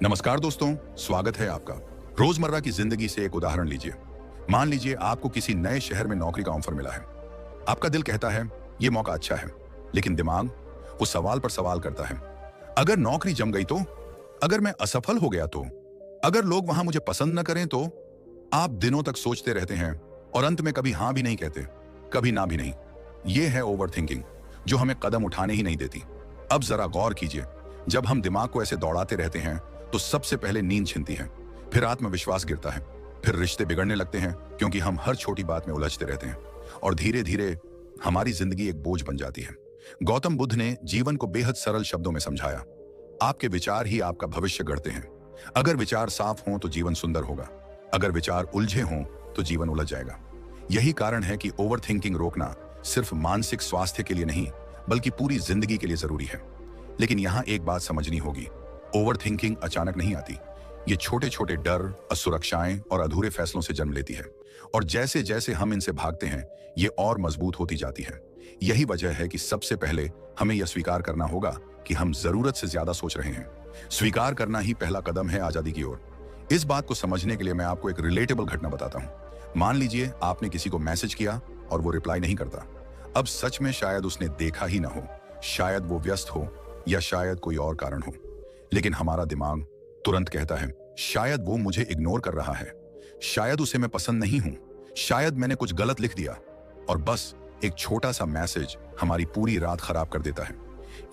नमस्कार दोस्तों, स्वागत है आपका। रोजमर्रा की जिंदगी से एक उदाहरण लीजिए। मान लीजिए आपको किसी नए शहर में नौकरी का ऑफर मिला है। आपका दिल कहता है ये मौका अच्छा है, लेकिन दिमाग उस सवाल पर सवाल करता है। अगर नौकरी जम गई तो, अगर मैं असफल हो गया तो, अगर लोग वहां मुझे पसंद न करें तो। आप दिनों तक सोचते रहते हैं और अंत में कभी हाँ भी नहीं कहते, कभी ना भी नहीं। ये है ओवर थिंकिंग, जो हमें कदम उठाने ही नहीं देती। अब जरा गौर कीजिए, जब हम दिमाग को ऐसे दौड़ाते रहते हैं तो सबसे पहले नींद छिनती है, फिर आत्मविश्वास गिरता है, फिर रिश्ते बिगड़ने लगते हैं क्योंकि हम हर छोटी बात में उलझते रहते हैं, और धीरे धीरे हमारी जिंदगी एक बोझ बन जाती है। गौतम बुद्ध ने जीवन को बेहद सरल शब्दों में समझाया। आपके विचार ही आपका भविष्य गढ़ते हैं। अगर विचार साफ हों तो जीवन सुंदर होगा, अगर विचार उलझे हों तो जीवन उलझ जाएगा। यही कारण है कि ओवर थिंकिंग रोकना सिर्फ मानसिक स्वास्थ्य के लिए नहीं, बल्कि पूरी जिंदगी के लिए जरूरी है। लेकिन यहां एक बात समझनी होगी, ओवर थिंकिंग अचानक नहीं आती। ये छोटे छोटे डर, असुरक्षाएं और अधूरे फैसलों से जन्म लेती है, और जैसे जैसे हम इनसे भागते हैं ये और मजबूत होती जाती है। यही वजह है कि सबसे पहले हमें यह स्वीकार करना होगा कि हम जरूरत से ज्यादा सोच रहे हैं। स्वीकार करना ही पहला कदम है आजादी की ओर। इस बात को समझने के लिए मैं आपको एक रिलेटेबल घटना बताता हूं। मान लीजिए आपने किसी को मैसेज किया और वो रिप्लाई नहीं करता। अब सच में शायद उसने देखा ही ना हो, शायद वो व्यस्त हो, या शायद कोई और कारण हो। लेकिन हमारा दिमाग तुरंत कहता है शायद वो मुझे इग्नोर कर रहा है, शायद उसे मैं पसंद नहीं हूं, शायद मैंने कुछ गलत लिख दिया। और बस एक छोटा सा मैसेज हमारी पूरी रात खराब कर देता है।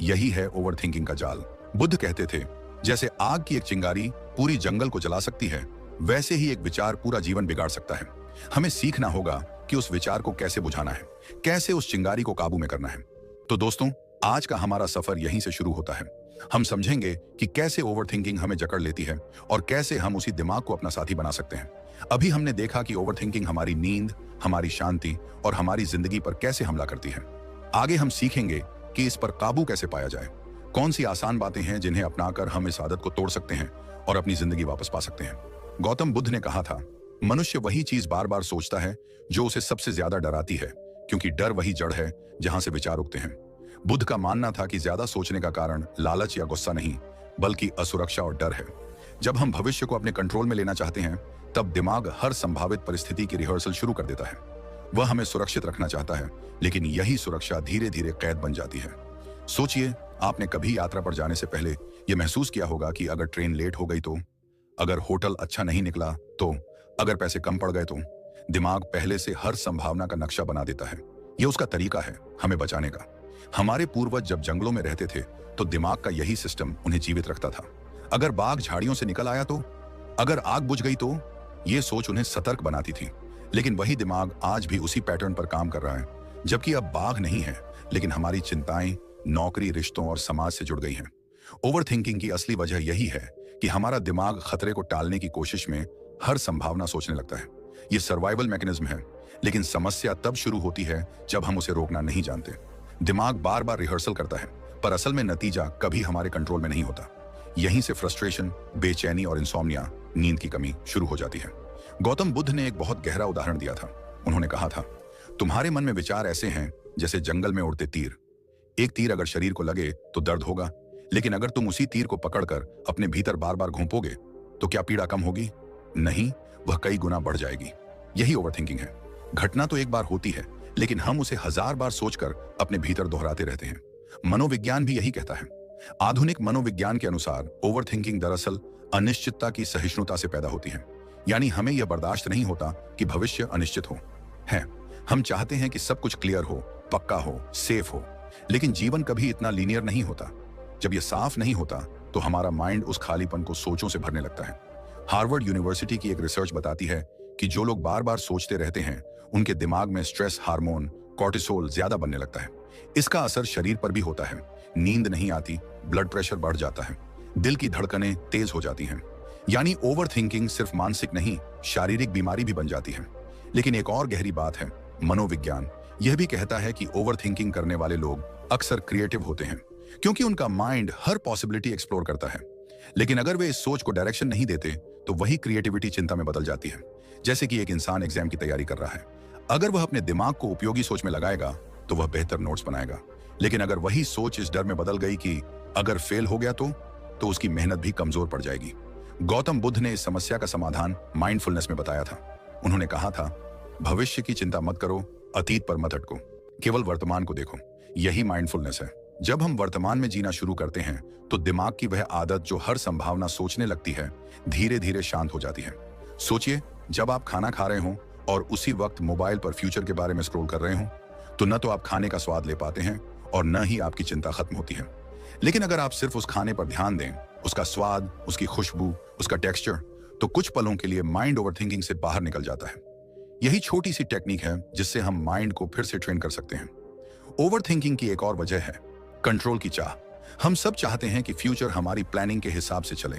यही है ओवर थिंकिंग का जाल। बुद्ध कहते थे जैसे आग की एक चिंगारी पूरी जंगल को जला सकती है, वैसे ही एक विचार पूरा जीवन बिगाड़ सकता है। हमें सीखना होगा कि उस विचार को कैसे बुझाना है, कैसे उस चिंगारी को काबू में करना है। तो दोस्तों, आज का हमारा सफर यहीं से शुरू होता है। हम समझेंगे कि कैसे ओवर थिंकिंग हमें जकड़ लेती है और कैसे हम उसी दिमाग को अपना साथी बना सकते हैं। अभी हमने देखा कि ओवर थिंकिंग हमारी नींद, हमारी शांति और हमारी जिंदगी पर कैसे हमला करती है। आगे हम सीखेंगे कि इस पर काबू कैसे पाया जाए, कौन सी आसान बातें हैं जिन्हें अपनाकर हम इस आदत को तोड़ सकते हैं और अपनी जिंदगी वापस पा सकते हैं। गौतम बुद्ध ने कहा था, मनुष्य वही चीज बार बार सोचता है जो उसे सबसे ज्यादा डराती है, क्योंकि डर वही जड़ है जहां से विचार उगते हैं। बुद्ध का मानना था कि ज्यादा सोचने का कारण लालच या गुस्सा नहीं, बल्कि असुरक्षा और डर है। जब हम भविष्य को अपने कंट्रोल में लेना चाहते हैं, तब दिमाग हर संभावित परिस्थिति की रिहर्सल शुरू कर देता है। वह हमें सुरक्षित रखना चाहता है, लेकिन यही सुरक्षा धीरे धीरे कैद बन जाती है। सोचिए, आपने कभी यात्रा पर जाने से पहले यह महसूस किया होगा कि अगर ट्रेन लेट हो गई तो, अगर होटल अच्छा नहीं निकला तो, अगर पैसे कम पड़ गए तो। दिमाग पहले से हर संभावना का नक्शा बना देता है। यह उसका तरीका है हमें बचाने का। हमारे पूर्वज जब जंगलों में रहते थे तो दिमाग का यही सिस्टम उन्हें जीवित रखता था। अगर बाघ झाड़ियों से निकल आया तो, अगर आग बुझ गई तो, यह सोच उन्हें सतर्क बनाती थी। लेकिन वही दिमाग आज भी उसी पैटर्न पर काम कर रहा है, जबकि अब बाघ नहीं है, लेकिन हमारी चिंताएं नौकरी, रिश्तों और समाज से जुड़ गई हैं। ओवर थिंकिंग की असली वजह यही है कि हमारा दिमाग खतरे को टालने की कोशिश में हर संभावना सोचने लगता है। यह सर्वाइवल मैकेनिज्म है, लेकिन समस्या तब शुरू होती है जब हम उसे रोकना नहीं जानते। दिमाग बार बार रिहर्सल करता है, पर असल में नतीजा कभी हमारे कंट्रोल में नहीं होता। यहीं से फ्रस्ट्रेशन, बेचैनी और इंसोम्निया, नींद की कमी शुरू हो जाती है। गौतम बुद्ध ने एक बहुत गहरा उदाहरण दिया था। उन्होंने कहा था, तुम्हारे मन में विचार ऐसे हैं जैसे जंगल में उड़ते तीर। एक तीर अगर शरीर को लगे तो दर्द होगा, लेकिन अगर तुम उसी तीर को पकड़कर अपने भीतर बार बार घोंपोगे तो क्या पीड़ा कम होगी? नहीं, वह कई गुना बढ़ जाएगी। यही ओवर थिंकिंग है। घटना तो एक बार होती है, लेकिन हम उसे 1000 बार सोचकर अपने भीतर दोहराते रहते हैं। मनोविज्ञान भी यही कहता है। आधुनिक मनोविज्ञान के अनुसार ओवर थिंकिंग दरअसल अनिश्चितता की सहिष्णुता से पैदा होती है। यानी हमें यह बर्दाश्त नहीं होता कि भविष्य अनिश्चित हो। है, हम चाहते हैं कि सब कुछ क्लियर हो, पक्का हो, सेफ हो। लेकिन जीवन कभी इतना लीनियर नहीं होता। जब यह साफ नहीं होता तो हमारा माइंड उस खालीपन को सोचों से भरने लगता है। हार्वर्ड यूनिवर्सिटी की एक रिसर्च बताती है कि जो लोग बार बार सोचते रहते हैं, उनके दिमाग में स्ट्रेस हार्मोन कॉर्टिसोल ज्यादा बनने लगता है। इसका असर शरीर पर भी होता है। नींद नहीं आती, ब्लड प्रेशर बढ़ जाता है, दिल की धड़कनें तेज हो जाती हैं। यानी ओवर थिंकिंग सिर्फ मानसिक नहीं, शारीरिक बीमारी भी बन जाती है। लेकिन एक और गहरी बात है, मनोविज्ञान यह भी कहता है कि ओवर थिंकिंग करने वाले लोग अक्सर क्रिएटिव होते हैं, क्योंकि उनका माइंड हर पॉसिबिलिटी एक्सप्लोर करता है। लेकिन अगर वे इस सोच को डायरेक्शन नहीं देते तो वही क्रिएटिविटी चिंता में बदल जाती है। जैसे कि एक इंसान एग्जाम की तैयारी कर रहा है, अगर वह अपने दिमाग को उपयोगी सोच में लगाएगा तो वह बेहतर नोट्स बनाएगा। लेकिन अगर वही सोच इस डर में बदल गई कि अगर फेल हो गया तो तो उसकी मेहनत भी कमजोर पड़ जाएगी। गौतम बुद्ध ने इस समस्या का समाधान माइंडफुलनेस में बताया था। उन्होंने कहा था, भविष्य की चिंता मत करो, अतीत पर मत अटको, केवल वर्तमान को देखो। यही माइंडफुलनेस है। जब हम वर्तमान में जीना शुरू करते हैं तो दिमाग की वह आदत जो हर संभावना सोचने लगती है, धीरे धीरे शांत हो जाती है। सोचिए, जब आप खाना खा रहे हो और उसी वक्त मोबाइल पर फ्यूचर के बारे में स्क्रॉल कर रहे हो, तो न तो आप खाने का स्वाद ले पाते हैं और न ही आपकी चिंता खत्म होती है। लेकिन अगर आप सिर्फ उस खाने पर ध्यान दें, उसका स्वाद, उसकी खुशबू, उसका टेक्सचर, तो कुछ पलों के लिए माइंड ओवरथिंकिंग से बाहर निकल जाता है। यही छोटी सी टेक्निक है जिससे हम माइंड को फिर से ट्रेन कर सकते हैं। ओवरथिंकिंग की एक और वजह है कंट्रोल की चाह। हम सब चाहते हैं कि फ्यूचर हमारी प्लानिंग के हिसाब से चले,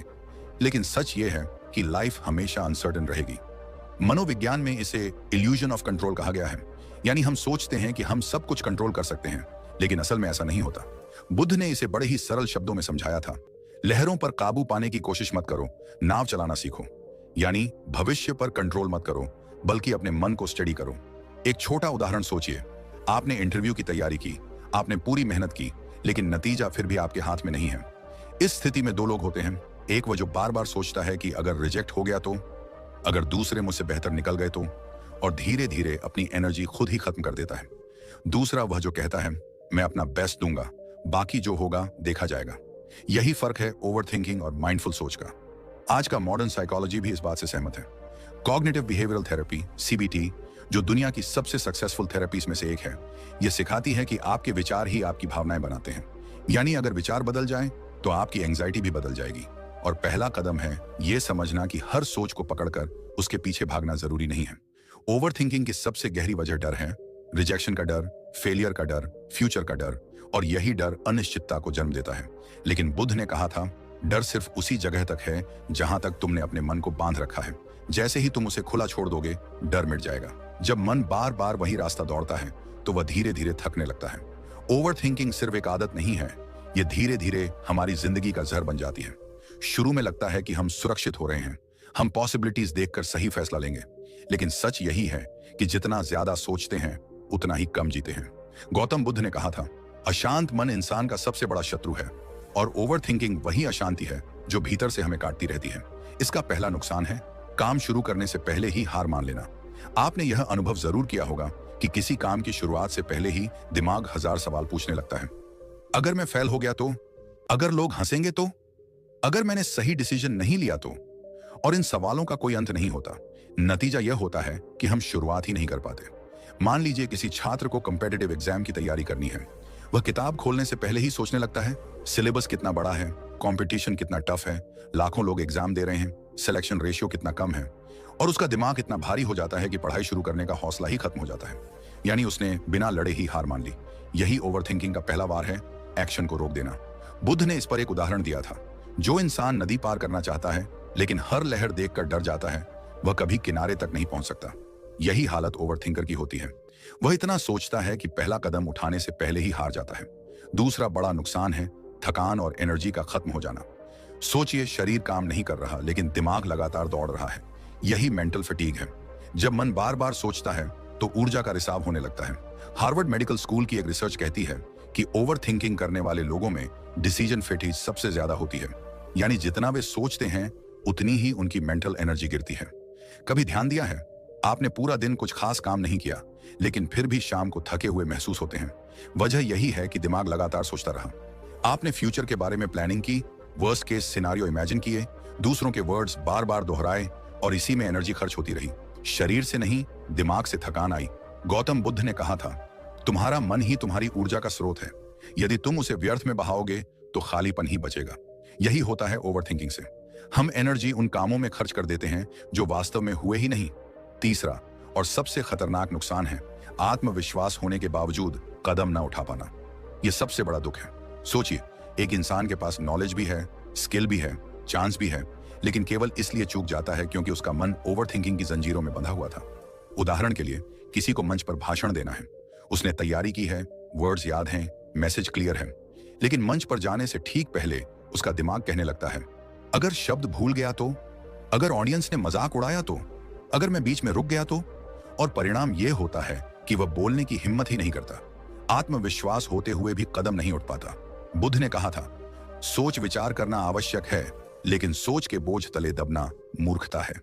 लेकिन सच ये है कि लाइफ हमेशा अनसर्टेन रहेगी। मनोविज्ञान में इसे इल्यूजन ऑफ कंट्रोल कहा गया है। यानी हम सोचते हैं कि हम सब कुछ कंट्रोल कर सकते हैं, लेकिन असल में ऐसा नहीं होता। बुद्ध ने इसे बड़े ही सरल शब्दों में समझाया था। लहरों पर काबू पाने की कोशिश मत करो, नाव चलाना सीखो। यानी भविष्य पर कंट्रोल मत करो, बल्कि अपने मन को स्टडी करो। एक छोटा उदाहरण सोचिए, आपने इंटरव्यू की तैयारी की, आपने पूरी मेहनत की, लेकिन नतीजा फिर भी आपके हाथ में नहीं है। इस स्थिति में दो लोग होते हैं। एक वह जो बार बार सोचता है कि अगर रिजेक्ट हो गया तो, अगर दूसरे मुझसे बेहतर निकल गए तो, और धीरे धीरे अपनी एनर्जी खुद ही खत्म कर देता है। दूसरा वह जो कहता है, मैं अपना बेस्ट दूंगा, बाकी जो होगा देखा जाएगा। यही फर्क है ओवरथिंकिंग और माइंडफुल सोच का। आज का मॉडर्न साइकोलॉजी भी इस बात से सहमत है। कॉग्निटिव बिहेवियरल थेरेपी, सीबीटी, जो दुनिया की सबसे सक्सेसफुल थेरेपीज में से एक है, यह सिखाती है कि आपके विचार ही आपकी भावनाएं बनाते हैं। यानी अगर विचार बदल जाए तो आपकी एंजाइटी भी बदल जाएगी। और पहला कदम है यह समझना कि हर सोच को पकड़कर उसके पीछे भागना जरूरी नहीं है। ओवरथिंकिंग की सबसे गहरी वजह डर है। रिजेक्शन का डर, फेलियर का डर, फ्यूचर का डर, और यही डर अनिश्चितता को जन्म देता है। लेकिन बुद्ध ने कहा था, डर सिर्फ उसी जगह तक है जहां तक तुमने अपने मन को बांध रखा है। जैसे ही तुम उसे खुला छोड़ दोगे, डर मिट जाएगा। जब मन बार बार वही रास्ता दौड़ता है तो वह धीरे धीरे थकने लगता है। ओवरथिंकिंग सिर्फ एक आदत नहीं है, यह धीरे धीरे हमारी जिंदगी का जहर बन जाती है। शुरू में लगता है कि हम सुरक्षित हो रहे हैं, हम पॉसिबिलिटीज देखकर सही फैसला लेंगे, लेकिन सच यही है कि जितना ज्यादा सोचते हैं उतना ही कम जीते हैं। गौतम बुद्ध ने कहा था, अशांत मन इंसान का सबसे बड़ा शत्रु है, और ओवरथिंकिंग वही अशांति है जो भीतर से हमें काटती रहती है। इसका पहला नुकसान है काम शुरू करने से पहले ही हार मान लेना। आपने यह अनुभव जरूर किया होगा कि किसी काम की शुरुआत से पहले ही दिमाग हजार सवाल पूछने लगता है। अगर मैं फेल हो गया तो, अगर लोग हंसेंगे तो, अगर मैंने सही डिसीजन नहीं लिया तो, और इन सवालों का कोई अंत नहीं होता। नतीजा यह होता है कि हम शुरुआत ही नहीं कर पाते। मान लीजिए किसी छात्र को कॉम्पिटिटिव एग्जाम की तैयारी करनी है। वह किताब खोलने से पहले ही सोचने लगता है, सिलेबस कितना बड़ा है, कंपटीशन कितना टफ है, लाखों लोग एग्जाम दे रहे हैं, सिलेक्शन रेशियो कितना कम है, और उसका दिमाग इतना भारी हो जाता है कि पढ़ाई शुरू करने का हौसला ही खत्म हो जाता है। यानी उसने बिना लड़े ही हार मान ली। यही ओवरथिंकिंग का पहला वार है, एक्शन को रोक देना। बुद्ध ने इस पर एक उदाहरण दिया था। जो इंसान नदी पार करना चाहता है लेकिन हर लहर देखकर डर जाता है, वह कभी किनारे तक नहीं पहुंच सकता। यही हालत ओवरथिंकर की होती है। वह इतना सोचता है कि पहला कदम उठाने से पहले ही हार जाता है। दूसरा बड़ा नुकसान है थकान और एनर्जी का खत्म हो जाना। सोचिए, शरीर काम नहीं कर रहा लेकिन दिमाग लगातार दौड़ रहा है। यही मेंटल फटीग है। जब मन बार बार सोचता है तो ऊर्जा का रिसाव होने लगता है। हार्वर्ड मेडिकल स्कूल की एक रिसर्च कहती है कि ओवरथिंकिंग करने वाले लोगों में डिसीजन फटीग सबसे ज्यादा होती है। यानी जितना वे सोचते हैं उतनी ही उनकी मेंटल एनर्जी गिरती है। कभी ध्यान दिया है, आपने पूरा दिन कुछ खास काम नहीं किया लेकिन फिर भी शाम को थके हुए महसूस होते हैं। वजह यही है कि दिमाग लगातार सोचता रहा। आपने फ्यूचर के बारे में प्लानिंग की, वर्स्ट केस सिनारियो इमेजिन किए, दूसरों के वर्ड्स बार बार दोहराए, और इसी में एनर्जी खर्च होती रही। शरीर से नहीं, दिमाग से थकान आई। गौतम बुद्ध ने कहा था, तुम्हारा मन ही तुम्हारी ऊर्जा का स्रोत है। यदि तुम उसे व्यर्थ में बहाओगे तो खालीपन ही बचेगा। यही होता है ओवरथिंकिंग से। हम एनर्जी उन कामों में खर्च कर देते हैं जो वास्तव में हुए ही नहीं। तीसरा और सबसे खतरनाक नुकसान है आत्मविश्वास होने के बावजूद कदम ना उठा पाना। यह सबसे बड़ा दुख है। सोचिए, एक इंसान के पास नॉलेज भी है, स्किल भी है, चांस भी है, लेकिन केवल इसलिए चूक जाता है क्योंकि उसका मन ओवरथिंकिंग की जंजीरों में बंधा हुआ था। उदाहरण के लिए, किसी को मंच पर भाषण देना है, उसने तैयारी की है, वर्ड्स याद हैं, मैसेज क्लियर है, लेकिन मंच पर जाने से ठीक पहले उसका दिमाग कहने लगता है, अगर शब्द भूल गया तो, अगर ऑडियंस ने मजाक उड़ाया तो, अगर मैं बीच में रुक गया तो। और परिणाम यह होता है कि वह बोलने की हिम्मत ही नहीं करता। आत्मविश्वास होते हुए भी कदम नहीं उठ पाता। बुद्ध ने कहा था, सोच विचार करना आवश्यक है, लेकिन सोच के बोझ तले दबना मूर्खता है।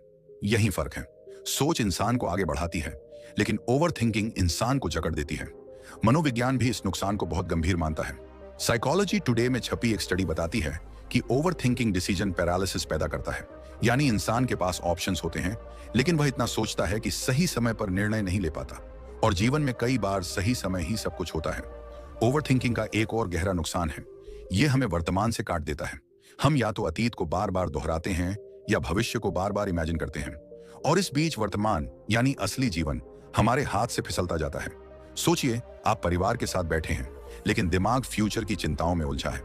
यही फर्क है। सोच इंसान को आगे बढ़ाती है, लेकिन ओवर थिंकिंग इंसान को जकड़ देती है। मनोविज्ञान भी इस नुकसान को बहुत गंभीर मानता है। साइकोलॉजी टुडे में छपी एक स्टडी बताती है कि ओवर थिंकिंग डिसीजन पैरालिसिस पैदा करता है। यानी इंसान के पास ऑप्शंस होते हैं, लेकिन वह इतना सोचता है कि सही समय पर निर्णय नहीं ले पाता, और जीवन में कई बार सही समय ही सब कुछ होता है। ओवर थिंकिंग का एक और गहरा नुकसान है, यह हमें वर्तमान से काट देता है। हम या तो अतीत को बार बार दोहराते हैं या भविष्य को बार बार इमेजिन करते हैं, और इस बीच वर्तमान यानी असली जीवन हमारे हाथ से फिसलता जाता है। सोचिए, आप परिवार के साथ बैठे हैं, लेकिन दिमाग फ्यूचर की चिंताओं में उलझा है।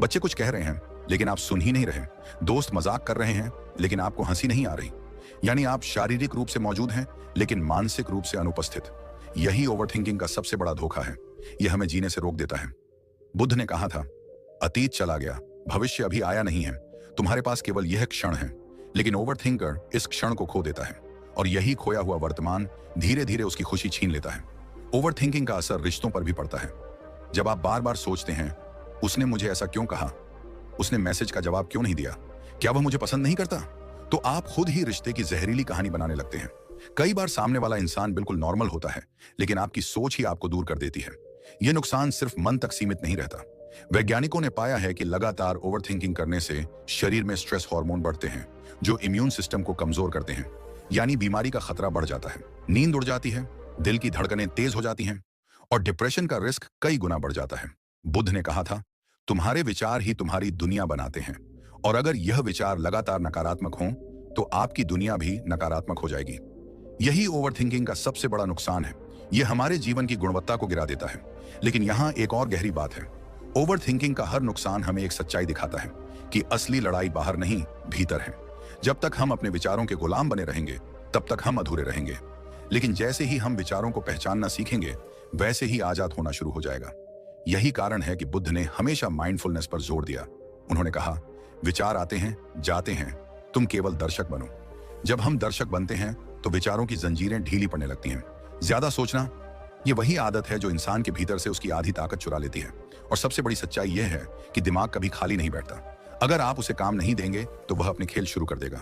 बच्चे कुछ कह रहे हैं, लेकिन आप सुन ही नहीं रहे। दोस्त मजाक कर रहे हैं, लेकिन आपको हंसी नहीं आ रही। यानी आप शारीरिक रूप से मौजूद हैं, लेकिन मानसिक रूप से अनुपस्थित। यही ओवरथिंकिंग का सबसे बड़ा धोखा है। यह हमें जीने से रोक देता है। बुद्ध ने कहा था, अतीत चला गया, भविष्य अभी आया नहीं है, तुम्हारे पास केवल यह क्षण है। लेकिन ओवरथिंकर इस क्षण को खो देता है, और यही खोया हुआ वर्तमान धीरे धीरे उसकी खुशी छीन लेता है। ओवरथिंकिंग का असर रिश्तों पर भी पड़ता है। जब आप बार बार सोचते हैं, उसने मुझे ऐसा क्यों कहा, उसने मैसेज का जवाब क्यों नहीं दिया, क्या वह मुझे पसंद नहीं करता, तो आप खुद ही रिश्ते की जहरीली कहानी बनाने लगते हैं। कई बार सामने वाला इंसान बिल्कुल नॉर्मल होता है, लेकिन आपकी सोच ही आपको दूर कर देती है। यह नुकसान सिर्फ मन तक सीमित नहीं रहता। वैज्ञानिकों ने पाया है कि लगातार ओवरथिंकिंग करने से शरीर में स्ट्रेस हार्मोन बढ़ते हैं, जो इम्यून सिस्टम को कमजोर करते हैं। यानी बीमारी का खतरा बढ़ जाता है, नींद उड़ जाती है, दिल की धड़कनें तेज हो जाती हैं, और डिप्रेशन का रिस्क कई गुना बढ़ जाता है। बुद्ध ने कहा था, तुम्हारे विचार ही तुम्हारी दुनिया बनाते हैं, और अगर यह विचार लगातार नकारात्मक हों, तो आपकी दुनिया भी नकारात्मक हो जाएगी। यही ओवरथिंकिंग का सबसे बड़ा नुकसान है। यह हमारे जीवन की गुणवत्ता को गिरा देता है। लेकिन यहाँ एक और गहरी बात है। ओवरथिंकिंग का हर नुकसान हमें एक सच्चाई दिखाता है कि असली लड़ाई बाहर नहीं, भीतर है। जब तक हम अपने विचारों के गुलाम बने रहेंगे, तब तक हम अधूरे रहेंगे। लेकिन जैसे ही हम विचारों को पहचानना सीखेंगे, वैसे ही आजाद होना शुरू हो जाएगा। यही कारण है कि बुद्ध ने हमेशा माइंडफुलनेस पर जोर दिया। उन्होंने कहा, विचार आते हैं, जाते हैं, तुम केवल दर्शक बनो। जब हम दर्शक बनते हैं, तो विचारों की जंजीरें ढीली पड़ने लगती हैं। ज्यादा सोचना, ये वही आदत है जो इंसान के भीतर से उसकी आधी ताकत चुरा लेती है। और सबसे बड़ी सच्चाई यह है कि दिमाग कभी खाली नहीं बैठता। अगर आप उसे काम नहीं देंगे, तो वह अपने खेल शुरू कर देगा।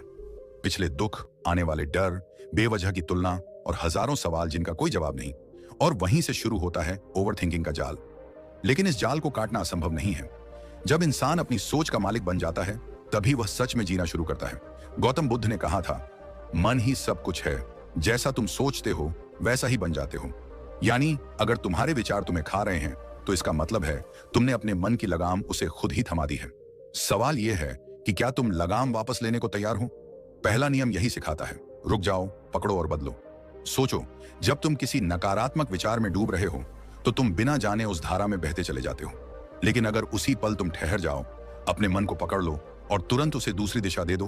पिछले दुख, आने वाले डर, बेवजह की तुलना और हजारों सवाल जिनका कोई जवाब नहीं, और वहीं से शुरू होता है ओवरथिंकिंग का जाल। लेकिन इस जाल को काटना असंभव नहीं है। जब इंसान अपनी सोच का मालिक बन जाता है, तभी वह सच में जीना शुरू करता है। गौतम बुद्ध ने कहा था, मन ही सब कुछ है, जैसा तुम सोचते हो वैसा ही बन जाते हो। यानी अगर तुम्हारे विचार तुम्हें खा रहे हैं, तो इसका मतलब है तुमने अपने मन की लगाम उसे खुद ही थमा दी है। सवाल यह है कि क्या तुम लगाम वापस लेने को तैयार हो? पहला नियम यही सिखाता है, रुक जाओ, पकड़ो और बदलो। सोचो, जब तुम किसी नकारात्मक विचार में डूब रहे हो, तो तुम बिना जाने उस धारा में बहते चले जाते हो। लेकिन अगर उसी पल तुम ठहर जाओ, अपने मन को पकड़ लो और तुरंत उसे दूसरी दिशा दे दो,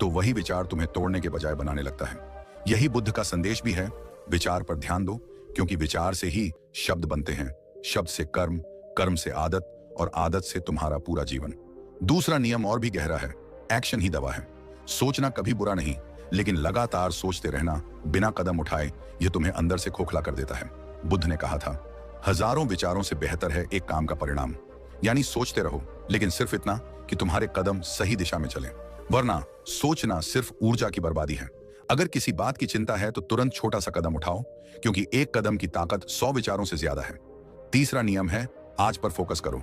तो वही विचार तुम्हें तोड़ने के बजाय बनाने लगता है। यही बुद्ध का संदेश भी है, विचार पर ध्यान दो, क्योंकि विचार से ही शब्द बनते हैं, शब्द से कर्म, कर्म से आदत, और आदत से तुम्हारा पूरा जीवन। दूसरा नियम और भी गहरा है, एक्शन ही दवा है। सोचना कभी बुरा नहीं, लेकिन लगातार सोचते रहना बिना कदम उठाए, यह तुम्हें अंदर से खोखला कर देता है। बुद्ध ने कहा था, हजारों विचारों से बेहतर है एक काम का परिणाम। यानी सोचते रहो, लेकिन सिर्फ इतना कि तुम्हारे कदम सही दिशा में चले, वरना सोचना सिर्फ ऊर्जा की बर्बादी है। अगर किसी बात की चिंता है, तो तुरंत छोटा सा कदम उठाओ, क्योंकि एक कदम की ताकत 100 विचारों से ज्यादा है। तीसरा नियम है, आज पर फोकस करो।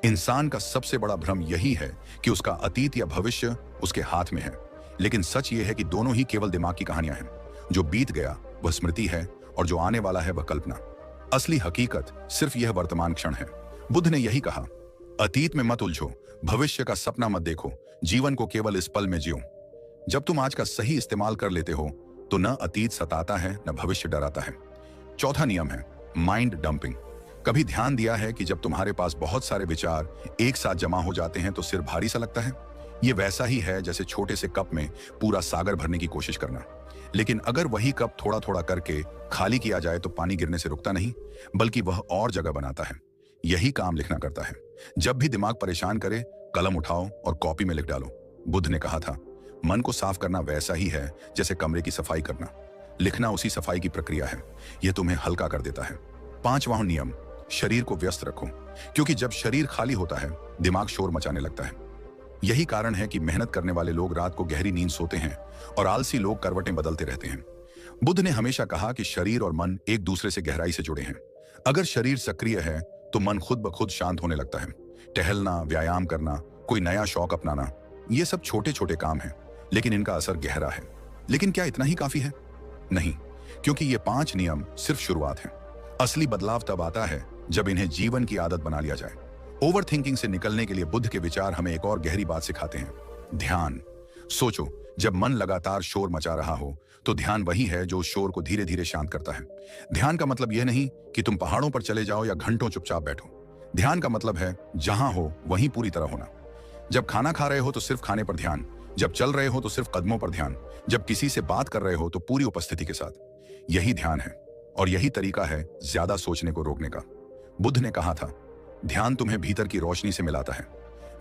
इंसान का सबसे बड़ा भ्रम यही है कि उसका अतीत या भविष्य उसके हाथ में है। लेकिन सच यह है कि दोनों ही केवल दिमाग की कहानियां हैं। जो बीत गया वह स्मृति है, और जो आने वाला है वह कल्पना। असली हकीकत सिर्फ यह वर्तमान क्षण है। बुद्ध ने यही कहा, अतीत में मत उलझो, भविष्य का सपना मत देखो, जीवन को केवल इस पल में जियो। जब तुम आज का सही इस्तेमाल कर लेते हो, तो न अतीत सताता है, न भविष्य डराता है। चौथा नियम है, माइंड डंपिंग। कभी ध्यान दिया है कि जब तुम्हारे पास बहुत सारे विचार एक साथ जमा हो जाते हैं, तो सिर भारी सा लगता है? यह वैसा ही है जैसे छोटे से कप में पूरा सागर भरने की कोशिश करना। लेकिन अगर वही कप थोड़ा थोड़ा करके खाली किया जाए, तो पानी गिरने से रुकता नहीं, बल्कि वह और जगह बनाता है। यही काम लिखना करता है। जब भी दिमाग परेशान करे, कलम उठाओ और कॉपी में लिख डालो। बुद्ध ने कहा था, मन को साफ करना वैसा ही है जैसे कमरे की सफाई करना। लिखना उसी सफाई की प्रक्रिया है। यह तुम्हें हल्का कर देता है। पांचवां नियम, शरीर को व्यस्त रखो, क्योंकि जब शरीर खाली होता है दिमाग शोर मचाने लगता है। यही कारण है कि मेहनत करने वाले लोग रात को गहरी नींद सोते हैं और आलसी लोग करवटें बदलते रहते हैं। बुद्ध ने हमेशा कहा कि शरीर और मन एक दूसरे से गहराई से जुड़े हैं। अगर शरीर सक्रिय है तो मन खुद ब खुद शांत होने लगता है। टहलना, व्यायाम करना, कोई नया शौक अपनाना, ये सब छोटे छोटे काम हैं, लेकिन इनका असर गहरा है। लेकिन क्या इतना ही काफी है? नहीं, क्योंकि ये 5 नियम सिर्फ शुरुआत है। असली बदलाव तब आता है जब इन्हें जीवन की आदत बना लिया जाए। ओवर थिंकिंग से निकलने के लिए बुद्ध के विचार हमें एक और गहरी बात सिखाते हैं, ध्यान। सोचो, जब मन लगातार शोर मचा रहा हो तो ध्यान वही है जो उस शोर को धीरे धीरे शांत करता है। ध्यान का मतलब यह नहीं कि तुम पहाड़ों पर चले जाओ या घंटों चुपचाप बैठो। ध्यान का मतलब है जहां हो वहीं पूरी तरह होना। जब खाना खा रहे हो तो सिर्फ खाने पर ध्यान, जब चल रहे हो तो सिर्फ कदमों पर ध्यान, जब किसी से बात कर रहे हो तो पूरी उपस्थिति के साथ। यही ध्यान है और यही तरीका है ज्यादा सोचने को रोकने का। बुद्ध ने कहा था, ध्यान तुम्हें भीतर की रोशनी से मिलाता है।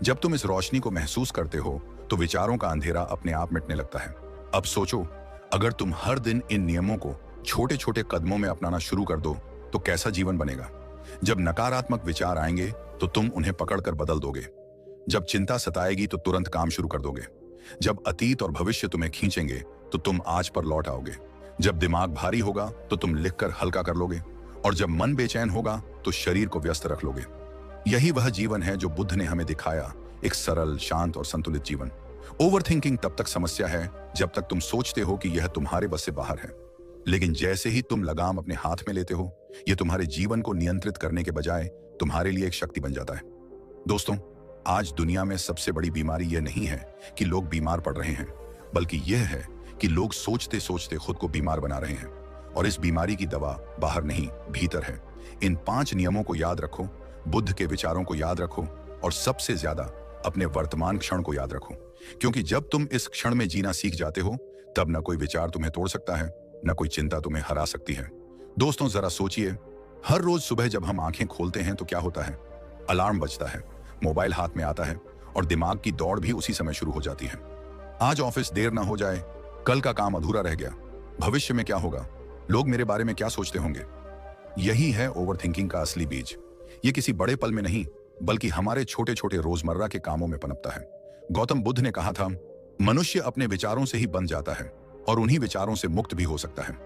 जब तुम इस रोशनी को महसूस करते हो तो विचारों का अंधेरा अपने आप मिटने लगता है। अब सोचो, अगर तुम हर दिन इन नियमों को छोटे छोटे कदमों में अपनाना शुरू कर दो तो कैसा जीवन बनेगा। जब नकारात्मक विचार आएंगे तो तुम उन्हें पकड़कर बदल दोगे। जब चिंता सताएगी तो तुरंत काम शुरू कर दोगे। जब अतीत और भविष्य तुम्हें खींचेंगे तो तुम आज पर लौट आओगे। जब दिमाग भारी होगा तो तुम लिखकर हल्का कर लोगे, और जब मन बेचैन होगा तो शरीर को व्यस्त रख लोगे। यही वह जीवन है जो बुद्ध ने हमें दिखाया, एक सरल, शांत और संतुलित जीवन। ओवर थिंकिंग तब तक समस्या है जब तक तुम सोचते हो कि यह तुम्हारे बस से बाहर है, लेकिन जैसे ही तुम लगाम अपने हाथ में लेते हो, यह तुम्हारे जीवन को नियंत्रित करने के बजाय तुम्हारे लिए एक शक्ति बन जाता है। दोस्तों, आज दुनिया में सबसे बड़ी बीमारी यह नहीं है कि लोग बीमार पड़ रहे हैं, बल्कि यह है कि लोग सोचते सोचते खुद को बीमार बना रहे हैं। और इस बीमारी की दवा बाहर नहीं, भीतर है। इन 5 नियमों को याद रखो, बुद्ध के विचारों को याद रखो, और सबसे ज्यादा अपने वर्तमान क्षण को याद रखो, क्योंकि जब तुम इस क्षण में जीना सीख जाते हो तब न कोई विचार तुम्हें तोड़ सकता है, न कोई चिंता तुम्हें हरा सकती है। दोस्तों, जरा सोचिए, हर रोज सुबह जब हम आंखें खोलते हैं तो क्या होता है? अलार्म बजता है, मोबाइल हाथ में आता है और दिमाग की दौड़ भी उसी समय शुरू हो जाती है। आज ऑफिस देर ना हो जाए, कल का काम अधूरा रह गया, भविष्य में क्या होगा, लोग मेरे बारे में क्या सोचते होंगे। यही है ओवर थिंकिंग का असली बीज। ये किसी बड़े पल में नहीं, बल्कि हमारे छोटे छोटे रोजमर्रा के कामों में पनपता है। गौतम बुद्ध ने कहा था, मनुष्य अपने विचारों से ही बन जाता है और उन्हीं विचारों से मुक्त भी हो सकता है।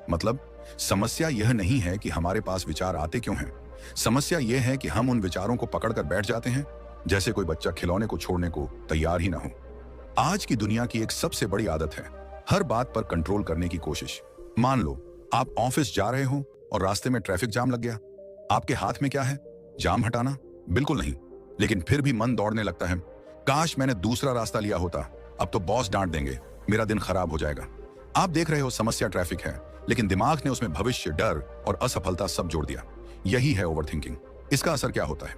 मतलब, समस्या यह नहीं है कि हमारे पास विचार आते क्यों हैं, समस्या यह है कि हम उन विचारों को पकड़कर बैठ जाते हैं जैसे कोई बच्चा खिलौने को छोड़ने को तैयार ही ना हो। आज की दुनिया की एक सबसे बड़ी आदत है हर बात पर कंट्रोल करने की कोशिश। मान लो आप ऑफिस जा रहे हो और रास्ते में ट्रैफिक जाम लग गया। आपके हाथ में क्या है? जाम हटाना? बिल्कुल नहीं। लेकिन फिर भी मन दौड़ने लगता है, काश मैंने दूसरा रास्ता लिया होता, अब तो बॉस डांट देंगे, मेरा दिन खराब हो जाएगा। आप देख रहे हो समस्या ट्रैफिक है, लेकिन दिमाग ने उसमें भविष्य, डर और असफलता सब जोड़ दिया। यही है ओवर थिंकिंग। इसका असर क्या होता है?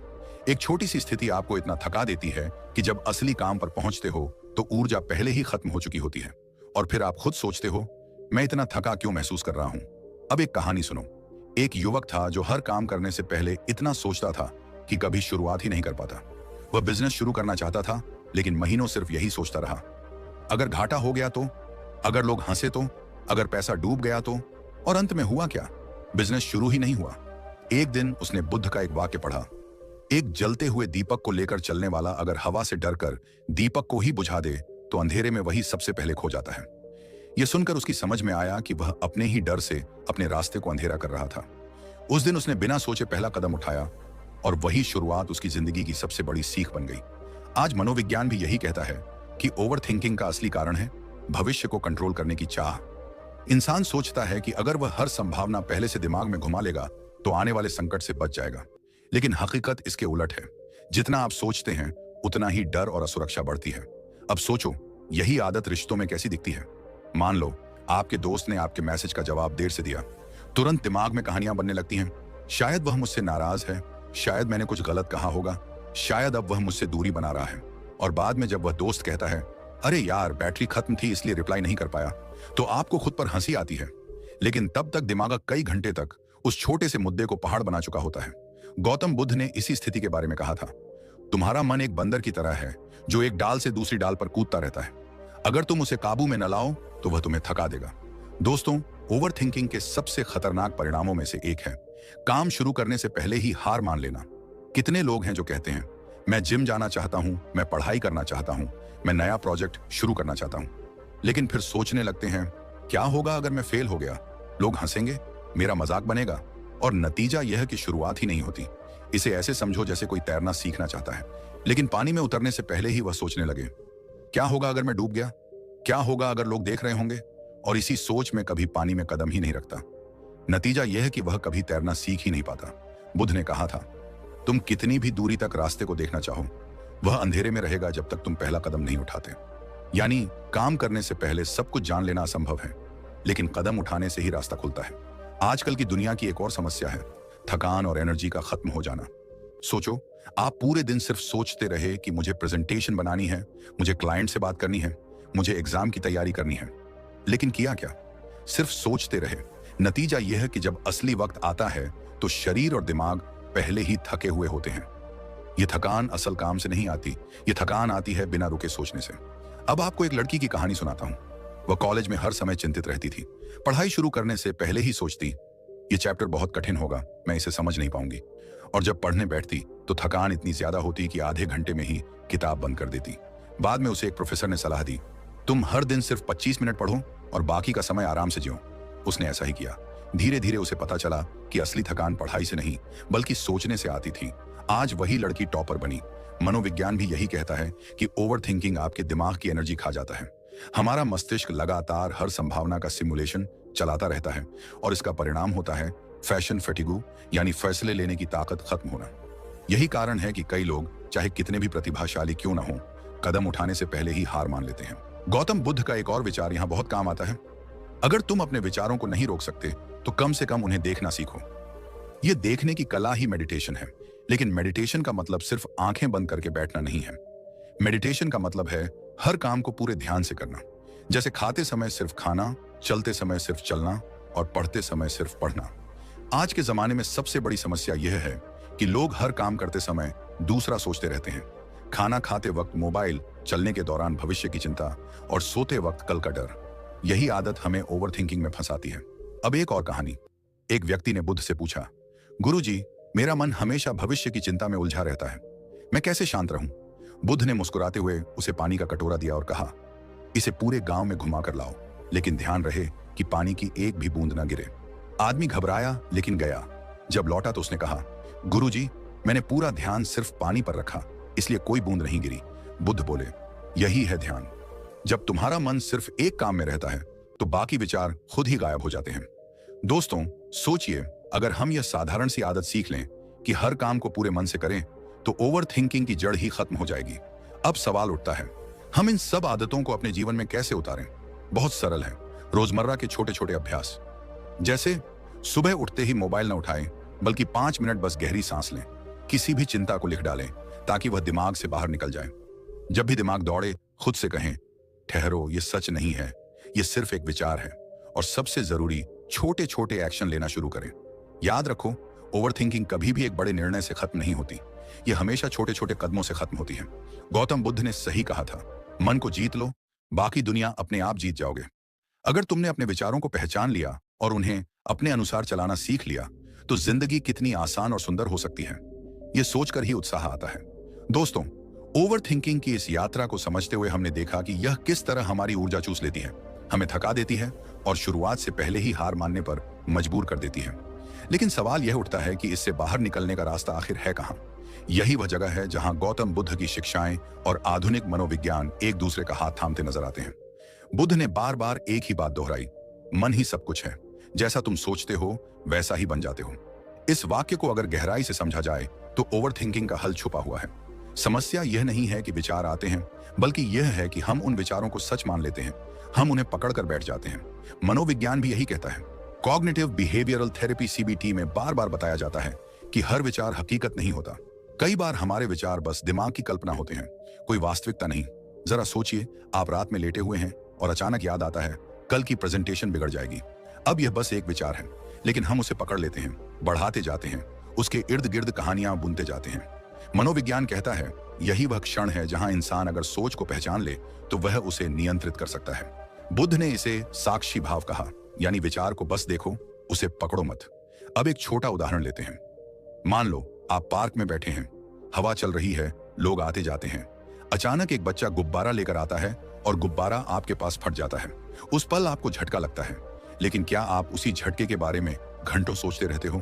एक छोटी सी स्थिति आपको इतना थका देती है कि जब असली काम पर पहुंचते हो तो ऊर्जा पहले ही खत्म हो चुकी होती है, और फिर आप खुद सोचते हो, मैं इतना थका क्यों महसूस कर रहा हूं। अब एक कहानी सुनो। एक युवक था जो हर काम करने से पहले इतना सोचता था कि कभी शुरुआत ही नहीं कर पाता। वह बिजनेस शुरू करना चाहता था, लेकिन महीनों सिर्फ यही सोचता रहा, अगर घाटा हो गया तो, अगर लोग हंसे तो, अगर पैसा डूब गया तो। और अंत में हुआ क्या? बिजनेस शुरू ही नहीं हुआ। एक दिन उसने बुद्ध का एक वाक्य पढ़ा, एक जलते हुए दीपक को लेकर चलने वाला अगर हवा से डरकर दीपक को ही बुझा दे तो अंधेरे में वही सबसे पहले खो जाता है। यह सुनकर उसकी समझ में आया कि वह अपने ही डर से अपने रास्ते को अंधेरा कर रहा था। उस दिन उसने बिना सोचे पहला कदम उठाया, और वही शुरुआत उसकी जिंदगी की सबसे बड़ी सीख बन गई। आज मनोविज्ञान भी यही कहता है कि ओवर थिंकिंग का असली कारण है भविष्य को कंट्रोल करने की चाह। इंसान सोचता है कि अगर वह हर संभावना पहले से दिमाग में घुमा लेगा तो आने वाले संकट से बच जाएगा, लेकिन हकीकत इसके उलट है। जितना आप सोचते हैं उतना ही डर और असुरक्षा बढ़ती है। अब सोचो, यही आदत रिश्तों में कैसी दिखती है। मान लो आपके दोस्त ने आपके मैसेज का जवाब देर से दिया, तुरंत दिमाग में कहानियां बनने लगती हैं। शायद वह मुझसे नाराज है, शायद मैंने कुछ गलत कहा होगा, शायद अब वह मुझसे दूरी बना रहा है। और बाद में जब वह दोस्त कहता है, अरे यार बैटरी खत्म थी इसलिए रिप्लाई नहीं कर पाया, तो आपको खुद पर हंसी आती है। लेकिन तब तक दिमाग कई घंटे तक उस छोटे से मुद्दे को पहाड़ बना चुका होता है। गौतम बुद्ध ने इसी स्थिति के बारे में कहा था, तुम्हारा मन एक बंदर की तरह है जो एक डाल से दूसरी डाल पर कूदता रहता है। अगर तुम उसे काबू में न लाओ तो वह तुम्हें थका देगा। दोस्तों, ओवर थिंकिंग के सबसे खतरनाक परिणामों में से एक है काम शुरू करने से पहले ही हार मान लेना। कितने लोग हैं जो कहते हैं, मैं जिम जाना चाहता हूं, मैं पढ़ाई करना चाहता हूं, मैं नया प्रोजेक्ट शुरू करना चाहता हूं, लेकिन फिर सोचने लगते हैं, क्या होगा अगर मैं फेल हो गया? लोग हंसेंगे, मेरा मजाक बनेगा। और नतीजा यह कि शुरुआत ही नहीं होती। इसे ऐसे समझो जैसे कोई तैरना सीखना चाहता है, लेकिन पानी में उतरने से पहले ही वह सोचने लगे, क्या होगा अगर मैं डूब गया? क्या होगा अगर लोग देख रहे होंगे? और इसी सोच में कभी पानी में कदम ही नहीं रखता। नतीजा यह है कि वह कभी तैरना सीख ही नहीं पाता। बुद्ध ने कहा था, तुम कितनी भी दूरी तक रास्ते को देखना चाहो, वह अंधेरे में रहेगा जब तक तुम पहला कदम नहीं उठाते। यानी काम करने से पहले सब कुछ जान लेना असंभव है, लेकिन कदम उठाने से ही रास्ता खुलता है। आजकल की दुनिया की एक और समस्या है थकान और एनर्जी का खत्म हो जाना। सोचो, आप पूरे दिन सिर्फ सोचते रहे कि मुझे प्रेजेंटेशन बनानी है, मुझे क्लाइंट से बात करनी है, मुझे एग्जाम की तैयारी करनी है, लेकिन किया क्या? सिर्फ सोचते रहे। नतीजा यह है कि जब असली वक्त आता है तो शरीर और दिमाग पहले ही थके हुए होते हैं। यह थकान असल काम से नहीं आती, यह थकान आती है बिना रुके सोचने से। अब आपको एक लड़की की कहानी सुनाता हूं। वह कॉलेज में हर समय चिंतित रहती थी। पढ़ाई शुरू करने से पहले ही सोचती, यह चैप्टर बहुत कठिन होगा, मैं इसे समझ नहीं पाऊंगी। और जब पढ़ने बैठती तो थकान इतनी ज्यादा होती कि आधे घंटे में ही किताब बंद कर देती। बाद में उसे एक प्रोफेसर ने सलाह दी, तुम हर दिन सिर्फ 25 मिनट पढ़ो और बाकी का समय आराम से जियो। उसने ऐसा ही किया। धीरे धीरे उसे पता चला कि असली थकान पढ़ाई से नहीं बल्कि सोचने से आती थी। आज वही लड़की टॉपर बनी। मनोविज्ञान भी यही कहता है कि ओवर थिंकिंग आपके दिमाग की एनर्जी खा जाता है। हमारा मस्तिष्क लगातार हर संभावना का सिमुलेशन चलाता रहता है और इसका परिणाम होता है फैशन फेटिगू, यानी फैसले लेने की ताकत खत्म होना। यही कारण है कि कई लोग चाहे कितने भी प्रतिभाशाली क्यों ना हो, कदम उठाने से पहले ही हार मान लेते हैं। गौतम बुद्ध का एक और विचार यहां बहुत काम आता है, अगर तुम अपने विचारों को नहीं रोक सकते तो कम से कम उन्हें देखना सीखो। यह देखने की कला ही मेडिटेशन है। लेकिन मेडिटेशन का मतलब सिर्फ आंखें बंद करके बैठना नहीं है। मेडिटेशन का मतलब है हर काम को पूरे ध्यान से करना, जैसे खाते समय सिर्फ खाना, चलते समय सिर्फ चलना और पढ़ते समय सिर्फ पढ़ना। आज के जमाने में सबसे बड़ी समस्या यह है कि लोग हर काम करते समय दूसरा सोचते रहते हैं। खाना खाते वक्त मोबाइल, चलने के दौरान भविष्य की चिंता और सोते वक्त कल का डर। यही आदत हमें ओवर थिंकिंग में फंसाती है। अब एक और कहानी। एक व्यक्ति ने बुद्ध से पूछा, गुरुजी, मेरा मन हमेशा भविष्य की चिंता में उलझा रहता है, मैं कैसे शांत रहूं? बुद्ध ने मुस्कुराते हुए उसे पानी का कटोरा दिया और कहा, इसे पूरे गांव में घुमा कर लाओ, लेकिन ध्यान रहे कि पानी की एक भी बूंद न गिरे। आदमी घबराया लेकिन गया। जब लौटा तो उसने कहा, गुरुजी, मैंने पूरा ध्यान सिर्फ पानी पर रखा, इसलिए कोई बूंद नहीं गिरी। बुद्ध बोले, यही है ध्यान। जब तुम्हारा मन सिर्फ एक काम में रहता है तो बाकी विचार खुद ही गायब हो जाते हैं। दोस्तों, सोचिए, अगर हम यह साधारण सी आदत सीख लें कि हर काम को पूरे मन से करें तो ओवर थिंकिंग की जड़ ही खत्म हो जाएगी। अब सवाल उठता है, हम इन सब आदतों को अपने जीवन में कैसे उतारें? बहुत सरल है, रोजमर्रा के छोटे छोटे अभ्यास। जैसे सुबह उठते ही मोबाइल न उठाएं, बल्कि 5 मिनट बस गहरी सांस लें। किसी भी चिंता को लिख डालें ताकि वह दिमाग से बाहर निकल जाए। जब भी दिमाग दौड़े, खुद से कहें, ठहरो, ये सच नहीं है, ये सिर्फ एक विचार है। और सबसे जरूरी, छोटे छोटे एक्शन लेना शुरू करें। याद रखो, ओवरथिंकिंग कभी भी एक बड़े निर्णय से खत्म नहीं होती, यह हमेशा छोटे छोटे कदमों से खत्म होती है। गौतम बुद्ध ने सही कहा था, मन को जीत लो, बाकी दुनिया अपने आप जीत जाओगे। अगर तुमने अपने विचारों को पहचान लिया और उन्हें अपने अनुसार चलाना सीख लिया तो जिंदगी कितनी आसान और सुंदर हो सकती है, यह सोचकर ही उत्साह आता है। दोस्तों, ओवरथिंकिंग की इस यात्रा को समझते हुए हमने देखा कि यह किस तरह हमारी ऊर्जा चूस लेती है, हमें थका देती है और शुरुआत से पहले ही हार मानने पर मजबूर कर देती है। लेकिन सवाल यह उठता है कि इससे बाहर निकलने का रास्ता आखिर है कहां? यही वह जगह है जहां गौतम बुद्ध की शिक्षाएं और आधुनिक मनोविज्ञान एक दूसरे का हाथ थामते नजर आते हैं। बुद्ध ने बार बार एक ही बात दोहराई, मन ही सब कुछ है, जैसा तुम सोचते हो वैसा ही बन जाते हो। इस वाक्य को अगर गहराई से समझा जाए तो ओवरथिंकिंग का हल छुपा हुआ है। समस्या यह नहीं है कि विचार आते हैं, बल्कि यह है कि हम उन विचारों को सच मान लेते हैं, हम उन्हें पकड़कर बैठ जाते हैं। मनोविज्ञान भी यही कहता है। कॉग्निटिव बिहेवियरल थेरेपी सीबीटी में बार बार बताया जाता है कि हर विचार हकीकत नहीं होता। कई बार हमारे विचार बस दिमाग की कल्पना होते हैं, कोई वास्तविकता नहीं। जरा सोचिए, आप रात में लेटे हुए हैं और अचानक याद आता है कल की प्रेजेंटेशन बिगड़ जाएगी। अब यह बस एक विचार है, लेकिन हम उसे पकड़ लेते हैं, बढ़ाते जाते हैं, उसके इर्द गिर्द कहानियां बुनते जाते हैं। मनोविज्ञान कहता है यही वह क्षण है जहां इंसान अगर सोच को पहचान ले तो वह उसे नियंत्रित कर सकता है। बुद्ध ने इसे साक्षी भाव कहा, यानी विचार को बस देखो, उसे पकड़ो मत। अब एक छोटा उदाहरण लेते हैं। मान लो आप पार्क में बैठे हैं, हवा चल रही है, लोग आते जाते हैं। अचानक एक बच्चा गुब्बारा लेकर आता है और गुब्बारा आपके पास फट जाता है। उस पल आपको झटका लगता है, लेकिन क्या आप उसी झटके के बारे में घंटों सोचते रहते हो?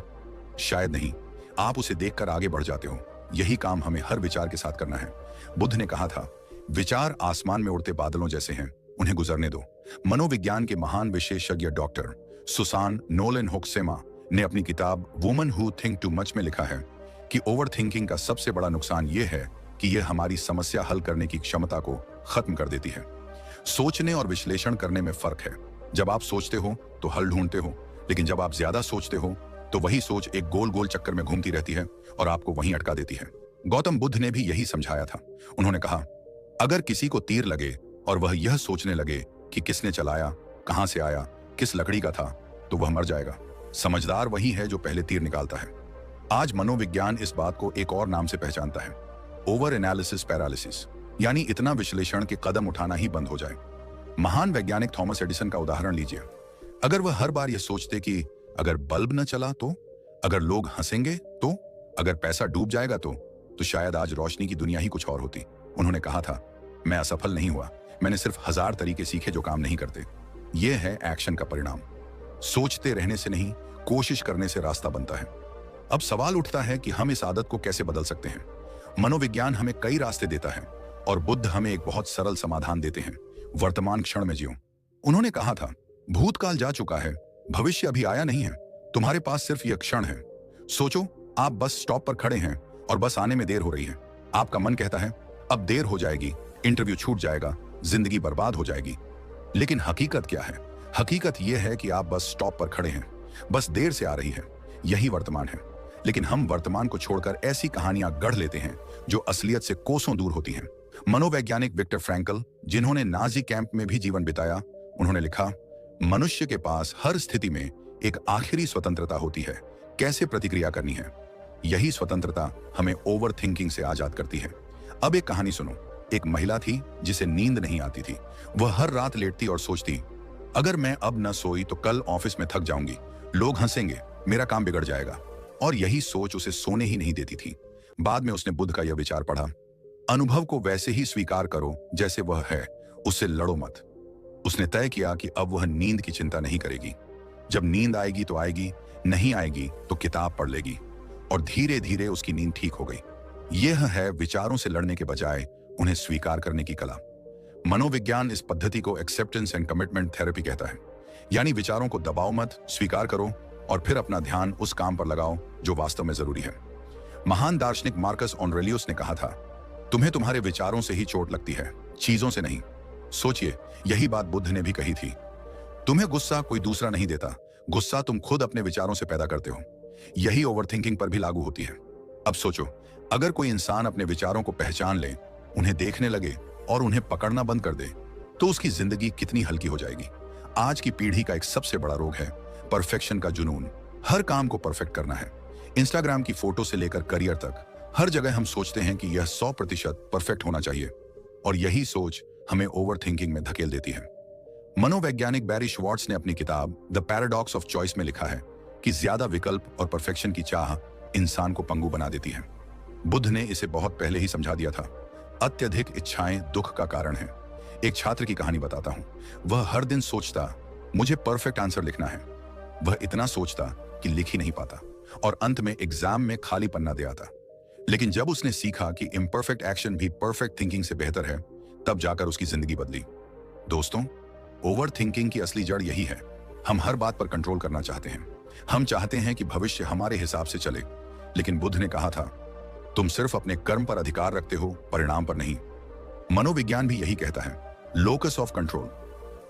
शायद नहीं। आप उसे देखकर आगे बढ़ जाते हो। यही काम हमें हर विचार के साथ करना है। बुद्ध ने कहा था, विचार आसमान में उड़ते बादलों जैसे हैं, उन्हें गुजरने दो। मनोविज्ञान के महान विशेषज्ञ डॉक्टर सुसान नोलन होक्सेमा ने अपनी किताब woman who think too much में लिखा है कि ओवर थिंकिंग का सबसे बड़ा नुकसान यह है कि यह हमारी समस्या हल करने की क्षमता को खत्म कर देती है। सोचने और विश्लेषण करने में फर्क है। जब आप सोचते हो तो हल ढूंढते हो, लेकिन जब आप ज्यादा सोचते हो तो वही सोच एक गोल गोल चक्कर में घूमती रहती है और आपको वहीं अटका देती है। गौतम बुद्ध ने भी यही समझाया था। उन्होंने कहा, अगर किसी को तीर लगे और वह यह सोचने लगे कि किसने चलाया, कहां से आया, किस लकड़ी का था, तो वह मर जाएगा। समझदार वही है जो पहले तीर निकालता है। आज मनोविज्ञान इस बात को एक और नाम से पहचानता है, ओवर एनालिसिस पैरालिसिस, यानी इतना विश्लेषण के कदम उठाना ही बंद हो जाए। महान वैज्ञानिक थॉमस एडिसन का उदाहरण लीजिए। अगर वह हर बार यह सोचते कि अगर बल्ब न चला तो, अगर लोग हंसेंगे तो, अगर पैसा डूब जाएगा तो शायद आज रोशनी की दुनिया ही कुछ और होती। उन्होंने कहा था, मैं असफल नहीं हुआ, मैंने सिर्फ 1000 तरीके सीखे जो काम नहीं करते। यह है एक्शन का परिणाम। सोचते रहने से नहीं, कोशिश करने से रास्ता बनता है। अब सवाल उठता है कि हम इस आदत को कैसे बदल सकते हैं। मनोविज्ञान हमें कई रास्ते देता है और बुद्ध हमें एक बहुत सरल समाधान देते हैं, वर्तमान क्षण में जियो। उन्होंने कहा था, भूतकाल जा चुका है, भविष्य अभी आया नहीं है, तुम्हारे पास सिर्फ यह क्षण है। सोचो, आप बस स्टॉप पर खड़े हैं और बस आने में देर हो रही है। आपका मन कहता है, अब देर हो जाएगी, इंटरव्यू छूट जाएगा, जिंदगी बर्बाद हो जाएगी। लेकिन हकीकत क्या है? हकीकत यह है कि आप बस स्टॉप पर खड़े हैं, बस देर से आ रही है। यही वर्तमान है। लेकिन हम वर्तमान को छोड़कर ऐसी कहानियां गढ़ लेते हैं जो असलियत से कोसों दूर होती हैं। मनोवैज्ञानिक विक्टर फ्रैंकल, जिन्होंने नाजी कैंप में भी जीवन बिताया, उन्होंने लिखा, मनुष्य के पास हर स्थिति में एक आखिरी स्वतंत्रता होती है, कैसे प्रतिक्रिया करनी है। यही स्वतंत्रता हमें ओवर थिंकिंग से आजाद करती है। अब एक कहानी सुनो। एक महिला थी जिसे नींद नहीं आती थी। वह हर रात लेटती और सोचती, अगर मैं अब न सोई तो कल ऑफिस में थक जाऊंगी, लोग हंसेंगे, मेरा काम बिगड़ जाएगा। और यही सोच उसे सोने ही नहीं देती थी। बाद में उसने बुद्ध का यह विचार पढ़ा, अनुभव को वैसे ही स्वीकार करो जैसे वह है, उससे लड़ो मत। उसने तय किया कि अब वह नींद की चिंता नहीं करेगी। जब नींद आएगी तो आएगी, नहीं आएगी तो किताब पढ़ लेगी। और धीरे धीरे उसकी नींद ठीक हो गई। यह है विचारों से लड़ने के बजाय उन्हें स्वीकार करने की कला। मनोविज्ञान इस पद्धति को एक्सेप्टेंस एंड कमिटमेंट थेरेपी कहता है। यानी विचारों को दबाओ मत, स्वीकार करो और फिर अपना ध्यान उस काम पर लगाओ जो वास्तव में जरूरी है। महान दार्शनिक मार्कस ऑरेलियस ने कहा था, तुम्हें तुम्हारे विचारों से ही चोट लगती है, चीजों से नहीं। सोचिए, यही बात बुद्ध ने भी कही थी। तुम्हें गुस्सा कोई दूसरा नहीं देता, गुस्सा तुम खुद अपने विचारों से पैदा करते हो। यही ओवरथिंकिंग पर भी लागू होती है। अब सोचो, अगर कोई इंसान अपने विचारों को पहचान ले, उन्हें देखने लगे और उन्हें पकड़ना बंद कर दे, तो उसकी जिंदगी कितनी हल्की हो जाएगी। आज की पीढ़ी का एक सबसे बड़ा रोग है परफेक्शन का जुनून। हर काम को परफेक्ट करना है। इंस्टाग्राम की फोटो से लेकर करियर तक हर जगह हम सोचते हैं कि यह 100% परफेक्ट होना चाहिए, और यही सोच हमें ओवर थिंकिंग में धकेल देती है। मनोवैज्ञानिक बैरी श्वार्ट्ज ने अपनी किताब द पैराडॉक्स ऑफ चॉइस में लिखा है कि ज्यादा विकल्प और परफेक्शन की चाह इंसान को पंगु बना देती है। बुद्ध ने इसे बहुत पहले ही समझा दिया था। अत्यधिक इच्छाएं दुख का कारण है। एक छात्र की कहानी बताता हूं। वह हर दिन सोचता, मुझे परफेक्ट आंसर लिखना है। वह इतना सोचता कि लिख ही नहीं पाता और अंत में एग्जाम में खाली पन्ना दे आता। लेकिन जब उसने सीखा कि इम्परफेक्ट एक्शन भी परफेक्ट थिंकिंग से बेहतर है, तब जाकर उसकी जिंदगी बदली। दोस्तों, ओवर थिंकिंग की असली जड़ यही है। हम हर बात पर कंट्रोल करना चाहते हैं। हम चाहते हैं कि भविष्य हमारे हिसाब से चले। लेकिन बुद्ध ने कहा था, तुम सिर्फ अपने कर्म पर अधिकार रखते हो, परिणाम पर नहीं। मनोविज्ञान भी यही कहता है, लोकस ऑफ कंट्रोल।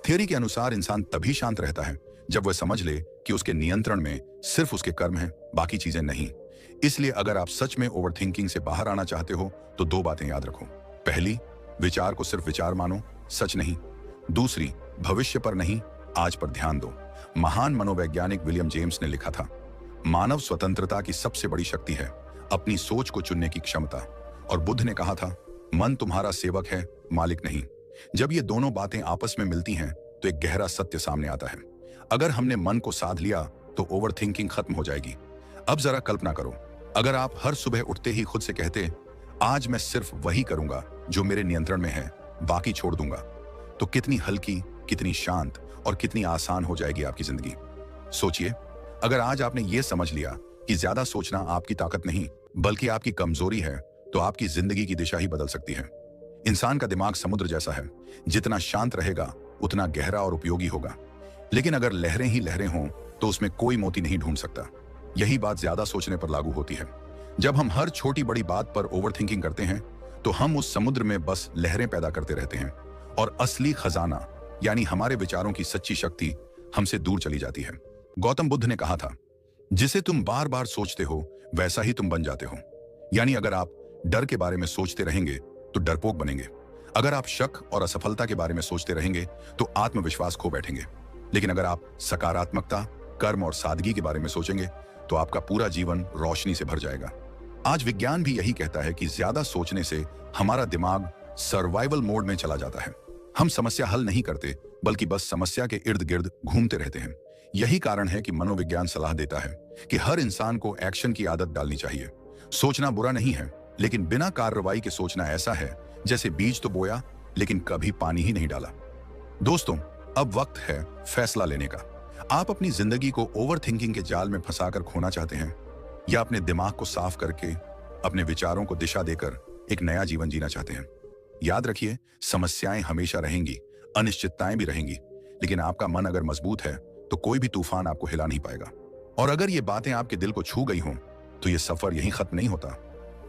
थियरी के अनुसार इंसान तभी शांत रहता है जब वह समझ ले कि उसके नियंत्रण में सिर्फ उसके कर्म हैं, बाकी चीजें नहीं। इसलिए अगर आप सच में ओवरथिंकिंग से बाहर आना चाहते हो तो 2 बातें याद रखो। पहली, विचार को सिर्फ विचार मानो, सच नहीं। दूसरी, भविष्य पर नहीं, आज पर ध्यान दो। महान मनोवैज्ञानिक विलियम जेम्स ने लिखा था, मानव स्वतंत्रता की सबसे बड़ी शक्ति है अपनी सोच को चुनने की क्षमता। और बुद्ध ने कहा था, मन तुम्हारा सेवक है, मालिक नहीं। जब ये दोनों बातें आपस में मिलती हैं तो एक गहरा सत्य सामने आता है। अगर हमने मन को साध लिया तो ओवर थिंकिंग खत्म हो जाएगी। अब जरा कल्पना करो, अगर आप हर सुबह उठते ही खुद से कहते, आज मैं सिर्फ वही करूंगा जो मेरे नियंत्रण में है, बाकी छोड़ दूंगा, तो कितनी हल्की, कितनी शांत और कितनी आसान हो जाएगी आपकी जिंदगी। सोचिए, अगर आज आपने ये समझ लिया कि ज्यादा सोचना आपकी ताकत नहीं बल्कि आपकी कमजोरी है, तो आपकी जिंदगी की दिशा ही बदल सकती है। इंसान का दिमाग समुद्र जैसा है, जितना शांत रहेगा उतना गहरा और उपयोगी होगा। लेकिन अगर लहरें ही लहरें हों तो उसमें कोई मोती नहीं ढूंढ सकता। यही बात ज्यादा सोचने पर लागू होती है। जब हम हर छोटी बड़ी बात पर ओवर थिंकिंग करते हैं तो हम उस समुद्र में बस लहरें पैदा करते रहते हैं और असली खजाना यानी हमारे विचारों की सच्ची शक्ति हमसे दूर चली जाती है। गौतम बुद्ध ने कहा था, जिसे तुम बार बार सोचते हो वैसा ही तुम बन जाते हो। यानी अगर आप डर के बारे में सोचते रहेंगे तो डरपोक बनेंगे। अगर आप शक और असफलता के बारे में सोचते रहेंगे तो आत्मविश्वास खो बैठेंगे। लेकिन अगर आप सकारात्मकता, कर्म और सादगी के बारे में सोचेंगे तो आपका पूरा जीवन रोशनी से भर जाएगा। आज विज्ञान भी यही कहता है कि ज्यादा सोचने से हमारा दिमाग सर्वाइवल मोड में चला जाता है। हम समस्या हल नहीं करते बल्कि बस समस्या के इर्द गिर्द घूमते रहते हैं। यही कारण है कि मनोविज्ञान सलाह देता है कि हर इंसान को एक्शन की आदत डालनी चाहिए। सोचना बुरा नहीं है, लेकिन बिना कार्रवाई के सोचना ऐसा है जैसे बीज तो बोया लेकिन कभी पानी ही नहीं डाला। दोस्तों, अब वक्त है फैसला लेने का। आप अपनी जिंदगी को ओवर थिंकिंग के जाल में फंसाकर खोना चाहते हैं या अपने दिमाग को साफ करके अपने विचारों को दिशा देकर एक नया जीवन जीना चाहते हैं? याद रखिए, समस्याएं हमेशा रहेंगी, अनिश्चितताएं भी रहेंगी, लेकिन आपका मन अगर मजबूत है तो कोई भी तूफान आपको हिला नहीं पाएगा। और अगर ये बातें आपके दिल को छू गई हों तो ये सफर यहीं खत्म नहीं होता।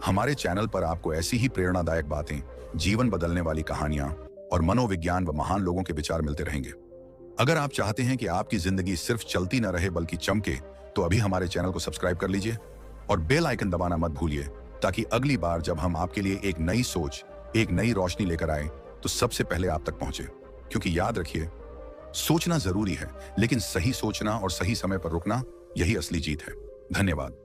हमारे चैनल पर आपको ऐसी ही प्रेरणादायक बातें, जीवन बदलने वाली कहानियां और मनोविज्ञान व महान लोगों के विचार मिलते रहेंगे। अगर आप चाहते हैं कि आपकी जिंदगी सिर्फ चलती न रहे बल्कि चमके, तो अभी हमारे चैनल को सब्सक्राइब कर लीजिए और बेल आइकन दबाना मत भूलिए, ताकि अगली बार जब हम आपके लिए एक नई सोच, एक नई रोशनी लेकर आए तो सबसे पहले आप तक पहुंचे। क्योंकि याद रखिए, सोचना जरूरी है, लेकिन सही सोचना और सही समय पर रुकना, यही असली जीत है। धन्यवाद।